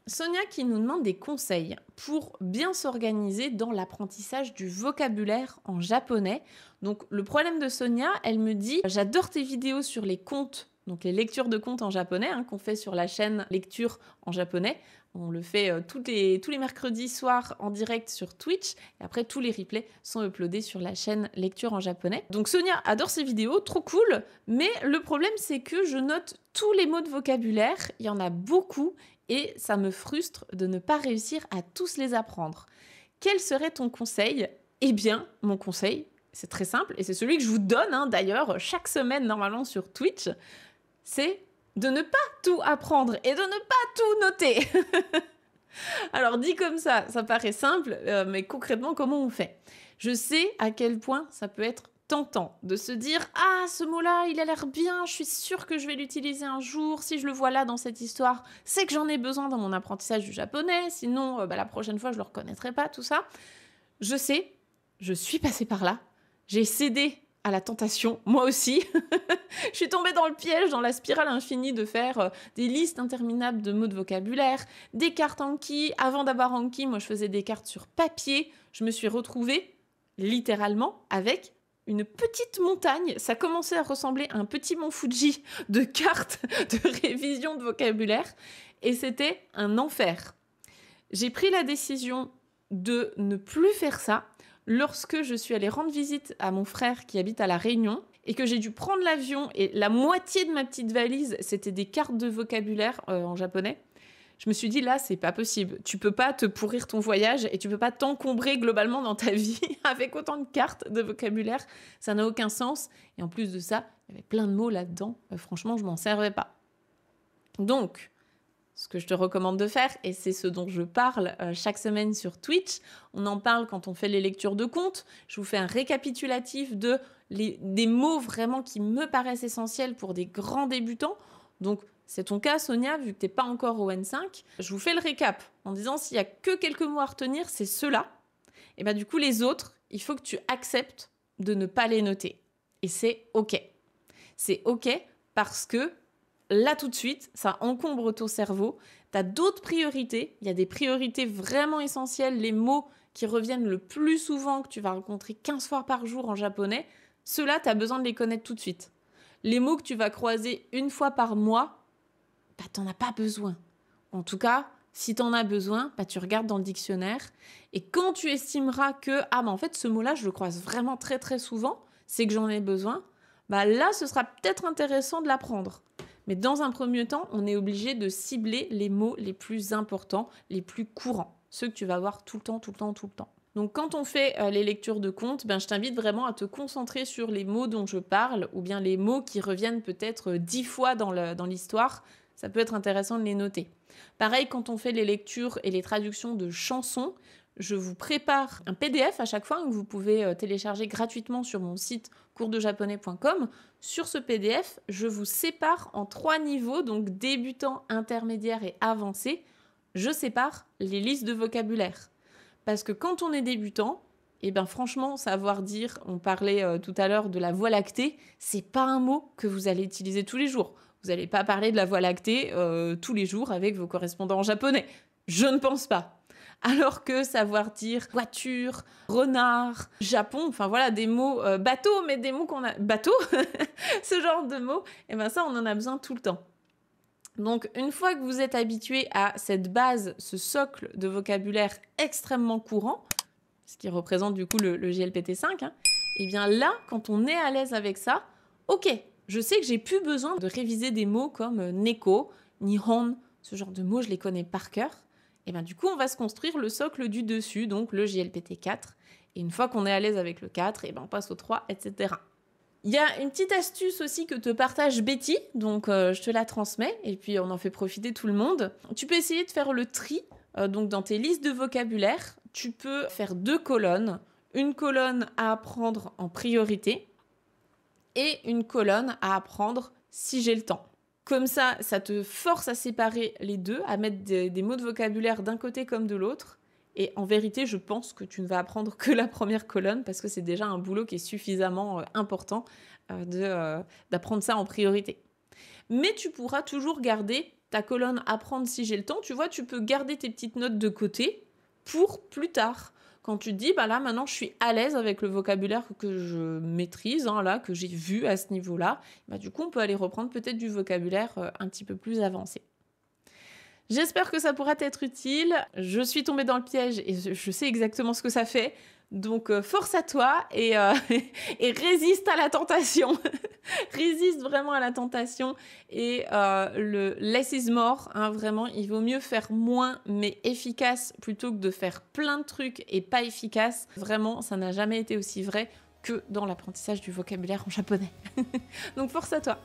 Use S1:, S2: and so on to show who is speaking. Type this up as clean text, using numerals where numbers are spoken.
S1: Sonia qui nous demande des conseils pour bien s'organiser dans l'apprentissage du vocabulaire en japonais. Donc le problème de Sonia, elle me dit: j'adore tes vidéos sur les contes, donc les lectures de contes en japonais qu'on fait sur la chaîne Lecture en japonais. On le fait tous les mercredis soirs en direct sur Twitch. Et après, tous les replays sont uploadés sur la chaîne Lecture en japonais. Donc Sonia adore ces vidéos, trop cool. Mais le problème, c'est que je note tous les mots de vocabulaire. Il y en a beaucoup. Et ça me frustre de ne pas réussir à tous les apprendre. Quel serait ton conseil? Eh bien, mon conseil, c'est très simple, et c'est celui que je vous donne d'ailleurs chaque semaine normalement sur Twitch, c'est de ne pas tout apprendre et de ne pas tout noter. Alors dit comme ça paraît simple, mais concrètement, comment on fait? Je sais à quel point ça peut être tentant de se dire: ah, ce mot-là, il a l'air bien, je suis sûre que je vais l'utiliser un jour, si je le vois là dans cette histoire, c'est que j'en ai besoin dans mon apprentissage du japonais, sinon la prochaine fois je le reconnaîtrai pas, tout ça. Je sais, je suis passée par là, j'ai cédé à la tentation, moi aussi. Je suis tombée dans le piège, dans la spirale infinie de faire des listes interminables de mots de vocabulaire, des cartes Anki. Avant d'avoir Anki, moi je faisais des cartes sur papier. Je me suis retrouvée littéralement avec une petite montagne. Ça commençait à ressembler à un petit mont Fuji de cartes de révision de vocabulaire. Et c'était un enfer. J'ai pris la décision de ne plus faire ça lorsque je suis allée rendre visite à mon frère qui habite à La Réunion et que j'ai dû prendre l'avion et la moitié de ma petite valise, c'était des cartes de vocabulaire en japonais. Je me suis dit, là, c'est pas possible. Tu peux pas te pourrir ton voyage et tu peux pas t'encombrer globalement dans ta vie avec autant de cartes de vocabulaire. Ça n'a aucun sens. Et en plus de ça, il y avait plein de mots là-dedans. Franchement, je m'en servais pas. Donc, ce que je te recommande de faire, et c'est ce dont je parle chaque semaine sur Twitch, on en parle quand on fait les lectures de contes, je vous fais un récapitulatif des mots vraiment qui me paraissent essentiels pour des grands débutants. Donc, c'est ton cas, Sonia, vu que tu n'es pas encore au N5. Je vous fais le récap en disant s'il n'y a que quelques mots à retenir, c'est ceux-là. Et bien du coup, les autres, il faut que tu acceptes de ne pas les noter. Et c'est OK. C'est OK parce que là, tout de suite, ça encombre ton cerveau. Tu as d'autres priorités. Il y a des priorités vraiment essentielles. Les mots qui reviennent le plus souvent, que tu vas rencontrer 15 fois par jour en japonais, ceux-là, tu as besoin de les connaître tout de suite. Les mots que tu vas croiser une fois par mois, t'en as pas besoin. En tout cas, si t'en as besoin, tu regardes dans le dictionnaire. Et quand tu estimeras que, en fait, ce mot-là, je le croise vraiment très très souvent, c'est que j'en ai besoin, là, ce sera peut-être intéressant de l'apprendre. Mais dans un premier temps, on est obligé de cibler les mots les plus importants, les plus courants, ceux que tu vas voir tout le temps, tout le temps, tout le temps. Donc quand on fait les lectures de contes, je t'invite vraiment à te concentrer sur les mots dont je parle, ou bien les mots qui reviennent peut-être 10 fois dans l'histoire. Ça peut être intéressant de les noter. Pareil, quand on fait les lectures et les traductions de chansons, je vous prépare un PDF à chaque fois que vous pouvez télécharger gratuitement sur mon site coursdejaponais.com. Sur ce PDF, je vous sépare en 3 niveaux, donc débutant, intermédiaire et avancé. Je sépare les listes de vocabulaire. Parce que quand on est débutant, franchement, savoir dire, on parlait tout à l'heure de la voie lactée, c'est pas un mot que vous allez utiliser tous les jours. Vous n'allez pas parler de la voie lactée tous les jours avec vos correspondants en japonais. Je ne pense pas. Alors que savoir dire voiture, renard, Japon, des mots bateau, mais des mots qu'on a... Bateau ce genre de mots, ça, on en a besoin tout le temps. Donc, une fois que vous êtes habitué à cette base, ce socle de vocabulaire extrêmement courant, ce qui représente du coup le JLPT5, là, quand on est à l'aise avec ça, ok, je sais que j'ai plus besoin de réviser des mots comme neko, nihon, ce genre de mots, je les connais par cœur. Du coup, on va se construire le socle du dessus, donc le JLPT4. Et une fois qu'on est à l'aise avec le 4, on passe au 3, etc. Il y a une petite astuce aussi que te partage Betty, donc je te la transmets, et puis on en fait profiter tout le monde. Tu peux essayer de faire le tri, donc dans tes listes de vocabulaire, tu peux faire 2 colonnes. Une colonne à apprendre en priorité, et une colonne à apprendre si j'ai le temps. Comme ça, ça te force à séparer les deux, à mettre des mots de vocabulaire d'un côté comme de l'autre. Et en vérité, je pense que tu ne vas apprendre que la première colonne parce que c'est déjà un boulot qui est suffisamment important d'apprendre ça en priorité. Mais tu pourras toujours garder ta colonne apprendre si j'ai le temps, tu vois, tu peux garder tes petites notes de côté pour plus tard. Quand tu te dis, bah là, maintenant, je suis à l'aise avec le vocabulaire que je maîtrise, hein, là, que j'ai vu à ce niveau-là, bah, du coup, on peut aller reprendre peut-être du vocabulaire un petit peu plus avancé. J'espère que ça pourra t'être utile. Je suis tombée dans le piège et je sais exactement ce que ça fait. Donc, force à toi et, et résiste à la tentation. Résiste vraiment à la tentation. Et le less is more, hein, vraiment, il vaut mieux faire moins mais efficace plutôt que de faire plein de trucs et pas efficace. Vraiment, ça n'a jamais été aussi vrai que dans l'apprentissage du vocabulaire en japonais. Donc, force à toi.